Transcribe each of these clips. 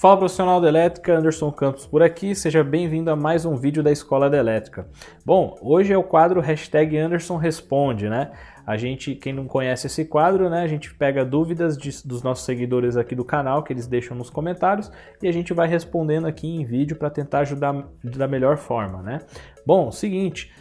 Fala profissional da elétrica, Anderson Campos por aqui, seja bem-vindo a mais um vídeo da Escola da Elétrica. Bom, hoje é o quadro #Anderson Responde, né? Quem não conhece esse quadro, né? A gente pega dúvidas dos nossos seguidores aqui do canal, que eles deixam nos comentários, e a gente vai respondendo aqui em vídeo para tentar ajudar da melhor forma, né? Bom, seguinte,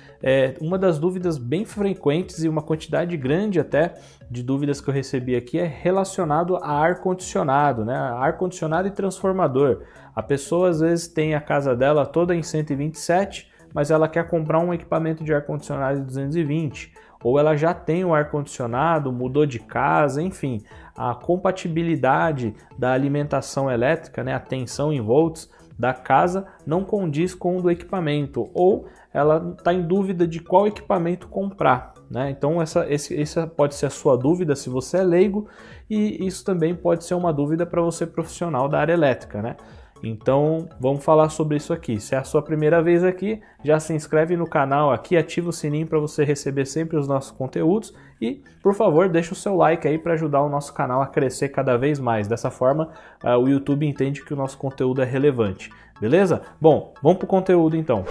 uma das dúvidas bem frequentes e uma quantidade grande até de dúvidas que eu recebi aqui é relacionado a ar-condicionado, né? Ar-condicionado e transformador. A pessoa às vezes tem a casa dela toda em 127, mas ela quer comprar um equipamento de ar-condicionado de 220, ou ela já tem o ar-condicionado, mudou de casa, enfim, a compatibilidade da alimentação elétrica, né, a tensão em volts da casa não condiz com o do equipamento, ou ela está em dúvida de qual equipamento comprar, né? Então essa pode ser a sua dúvida se você é leigo, e isso também pode ser uma dúvida para você profissional da área elétrica, né? Então vamos falar sobre isso aqui. Se é a sua primeira vez aqui, já se inscreve no canal aqui, ativa o sininho para você receber sempre os nossos conteúdos e, por favor, deixa o seu like aí para ajudar o nosso canal a crescer cada vez mais. Dessa forma, o YouTube entende que o nosso conteúdo é relevante, beleza? Bom, vamos para o conteúdo então.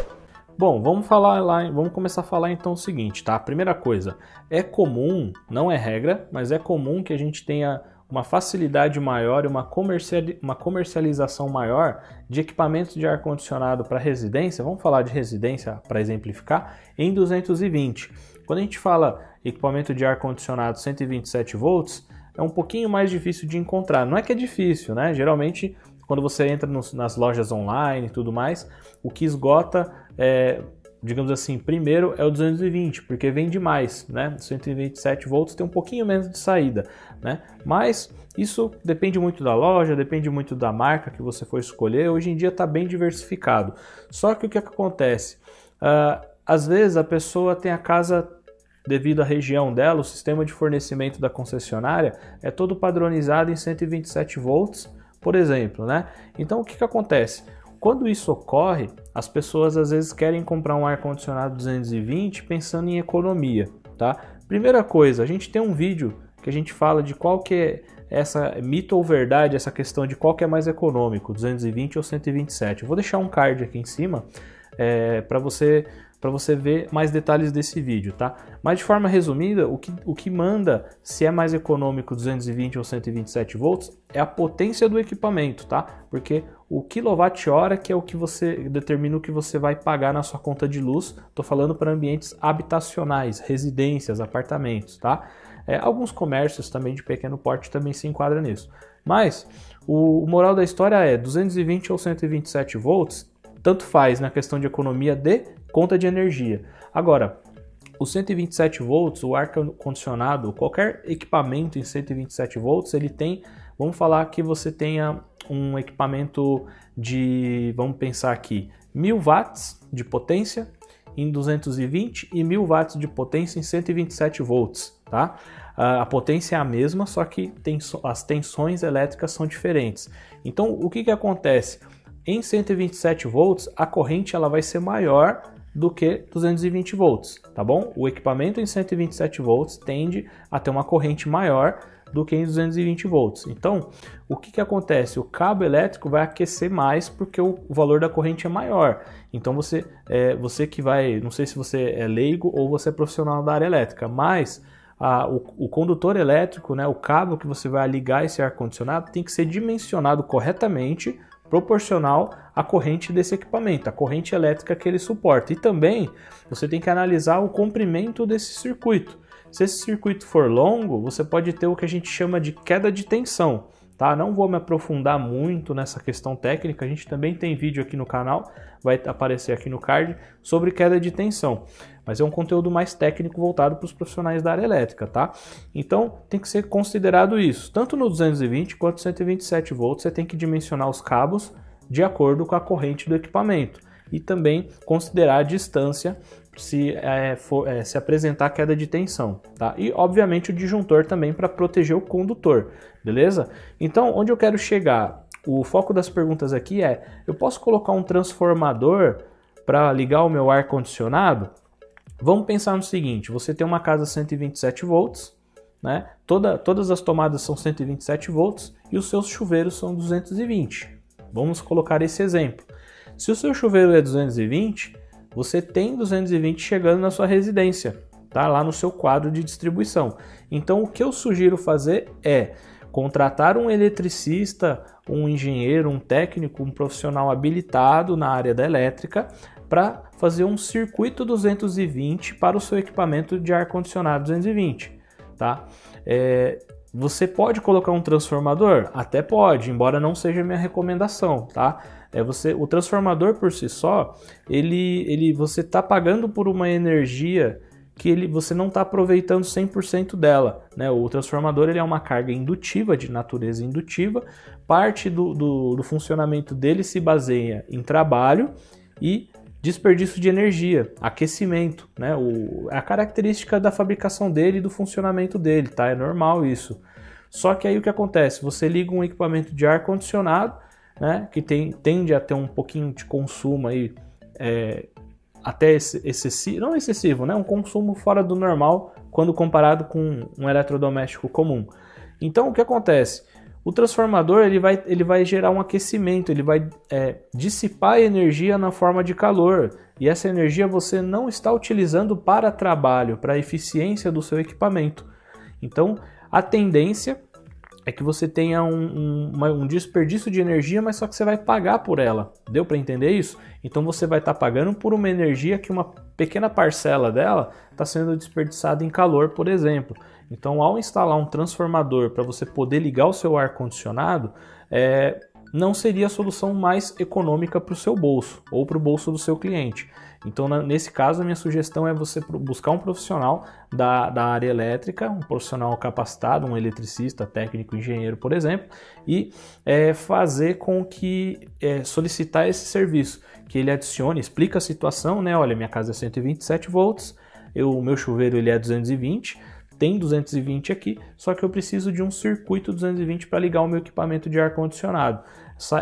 Bom, vamos começar a falar então o seguinte, tá? Primeira coisa, é comum, não é regra, mas é comum que a gente tenha uma facilidade maior e uma comercialização maior de equipamentos de ar-condicionado para residência, vamos falar de residência para exemplificar, em 220. Quando a gente fala equipamento de ar-condicionado 127 volts, é um pouquinho mais difícil de encontrar. Não é que é difícil, né? Geralmente, quando você entra nas lojas online e tudo mais, o que esgota digamos assim, primeiro é o 220, porque vende mais, né? 127 volts tem um pouquinho menos de saída, né? Mas isso depende muito da loja, depende muito da marca que você for escolher. Hoje em dia está bem diversificado. Só que o que acontece? Às vezes a pessoa tem a casa, devido à região dela, o sistema de fornecimento da concessionária é todo padronizado em 127 volts, por exemplo, né? Então o que acontece? Quando isso ocorre, as pessoas às vezes querem comprar um ar-condicionado 220 pensando em economia, tá? Primeira coisa, a gente tem um vídeo que a gente fala de qual que é essa mito ou verdade, essa questão de qual que é mais econômico, 220 ou 127. Eu vou deixar um card aqui em cima para você ver mais detalhes desse vídeo, tá? Mas de forma resumida, o que manda se é mais econômico 220 ou 127 volts é a potência do equipamento, tá? Porque o quilowatt-hora que é o que determina o que você vai pagar na sua conta de luz. Tô falando para ambientes habitacionais, residências, apartamentos, tá? Alguns comércios também de pequeno porte também se enquadram nisso. Mas o moral da história é 220 ou 127 volts, tanto faz na questão de economia de conta de energia. Agora, os 127 volts, o ar-condicionado, qualquer equipamento em 127 volts, ele tem, vamos falar que você tenha um equipamento de, vamos pensar aqui, 1000 watts de potência em 220 e 1000 watts de potência em 127 volts, tá? A potência é a mesma, só que as tensões elétricas são diferentes. Então, o que acontece? Em 127 volts, a corrente ela vai ser maior do que 220 volts, tá bom? O equipamento em 127 volts tende a ter uma corrente maior do que em 220 volts. Então, o que acontece? O cabo elétrico vai aquecer mais porque o valor da corrente é maior. Então, você que vai, não sei se você é leigo ou você é profissional da área elétrica, mas o condutor elétrico, né, o cabo que você vai ligar esse ar-condicionado tem que ser dimensionado corretamente, proporcional à corrente desse equipamento, a corrente elétrica que ele suporta. E também você tem que analisar o comprimento desse circuito. Se esse circuito for longo, você pode ter o que a gente chama de queda de tensão, tá? Não vou me aprofundar muito nessa questão técnica, a gente também tem vídeo aqui no canal, vai aparecer aqui no card, sobre queda de tensão. Mas é um conteúdo mais técnico voltado para os profissionais da área elétrica, tá? Então tem que ser considerado isso. Tanto no 220 quanto 127 volts, você tem que dimensionar os cabos de acordo com a corrente do equipamento. E também considerar a distância se apresentar queda de tensão, tá? E obviamente o disjuntor também para proteger o condutor, beleza? Então, onde eu quero chegar? O foco das perguntas aqui é: eu posso colocar um transformador para ligar o meu ar-condicionado? Vamos pensar no seguinte: você tem uma casa 127 volts, né? Todas as tomadas são 127 volts e os seus chuveiros são 220. Vamos colocar esse exemplo. Se o seu chuveiro é 220, você tem 220 chegando na sua residência, tá? Lá no seu quadro de distribuição. Então o que eu sugiro fazer é contratar um eletricista, um engenheiro, um técnico, um profissional habilitado na área da elétrica para fazer um circuito 220 para o seu equipamento de ar-condicionado 220, tá? Você pode colocar um transformador? Até pode, embora não seja a minha recomendação, tá? O transformador por si só, você está pagando por uma energia que você não está aproveitando 100% dela, né? O transformador ele é uma carga indutiva, de natureza indutiva, parte do funcionamento dele se baseia em trabalho e desperdício de energia, aquecimento, né? A característica da fabricação dele e do funcionamento dele, tá? É normal isso. Só que aí o que acontece? Você liga um equipamento de ar-condicionado, né? Que tende a ter um pouquinho de consumo aí, até excessivo, não excessivo, né? Um consumo fora do normal quando comparado com um eletrodoméstico comum. Então o que acontece? O transformador ele vai gerar um aquecimento, ele vai dissipar energia na forma de calor, e essa energia você não está utilizando para trabalho, para a eficiência do seu equipamento. Então a tendência é que você tenha um desperdício de energia, mas só que você vai pagar por ela. Deu para entender isso? Então você vai estar pagando por uma energia que uma pequena parcela dela está sendo desperdiçada em calor, por exemplo. Então, ao instalar um transformador para você poder ligar o seu ar-condicionado, não seria a solução mais econômica para o seu bolso ou para o bolso do seu cliente. Então, nesse caso, a minha sugestão é você buscar um profissional da área elétrica, um profissional capacitado, um eletricista, técnico, engenheiro, por exemplo, e fazer com que solicitar esse serviço, que ele adicione, explica a situação, né? Olha, minha casa é 127 volts, o meu chuveiro ele é 220, tem 220 aqui, só que eu preciso de um circuito 220 para ligar o meu equipamento de ar-condicionado.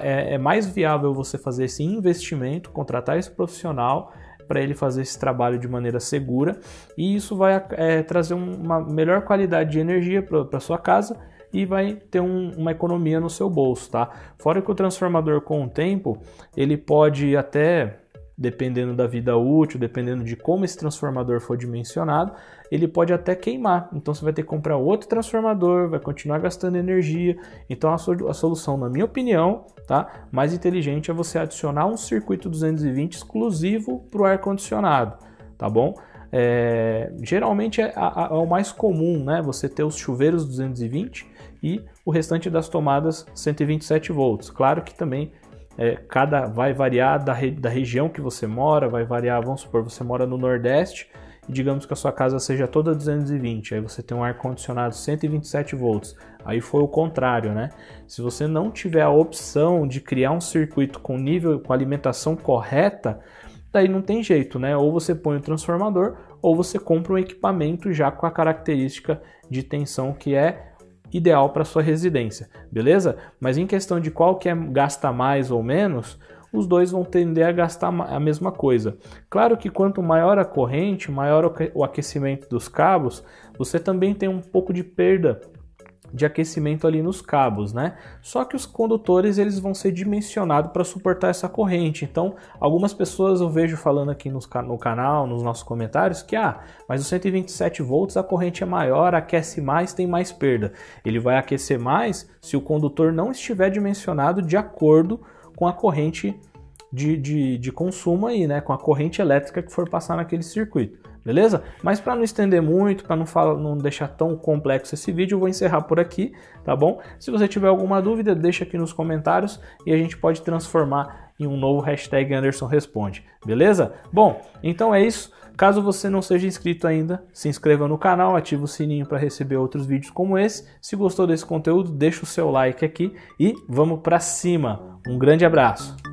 É mais viável você fazer esse investimento, contratar esse profissional para ele fazer esse trabalho de maneira segura, e isso vai trazer uma melhor qualidade de energia para sua casa e vai ter uma economia no seu bolso, tá? Fora que o transformador, com o tempo, ele pode até, dependendo da vida útil, dependendo de como esse transformador for dimensionado, ele pode até queimar. Então você vai ter que comprar outro transformador, vai continuar gastando energia. Então a solução, na minha opinião, tá, mais inteligente é você adicionar um circuito 220 exclusivo para o ar-condicionado, tá bom? Geralmente é o mais comum, né? Você ter os chuveiros 220 e o restante das tomadas 127 volts. Claro que também vai variar da região que você mora, vai variar, vamos supor, você mora no Nordeste e digamos que a sua casa seja toda 220, aí você tem um ar-condicionado 127 volts, aí foi o contrário, né? Se você não tiver a opção de criar um circuito com alimentação correta, daí não tem jeito, né? Ou você põe o transformador, ou você compra um equipamento já com a característica de tensão que é ideal para sua residência, beleza? Mas em questão de qual que gasta mais ou menos, os dois vão tender a gastar a mesma coisa. Claro que quanto maior a corrente, maior o aquecimento dos cabos, você também tem um pouco de perda de aquecimento ali nos cabos, né? Só que os condutores eles vão ser dimensionados para suportar essa corrente. Então, algumas pessoas eu vejo falando aqui no canal, nos nossos comentários, que mas os 127 volts a corrente é maior, aquece mais, tem mais perda. Ele vai aquecer mais se o condutor não estiver dimensionado de acordo com a corrente de consumo aí, né? Com a corrente elétrica que for passar naquele circuito. Beleza? Mas para não estender muito, para não deixar tão complexo esse vídeo, eu vou encerrar por aqui, tá bom? Se você tiver alguma dúvida, deixa aqui nos comentários e a gente pode transformar em um novo hashtag Anderson Responde, beleza? Bom, então é isso. Caso você não seja inscrito ainda, se inscreva no canal, ative o sininho para receber outros vídeos como esse. Se gostou desse conteúdo, deixa o seu like aqui e vamos para cima. Um grande abraço!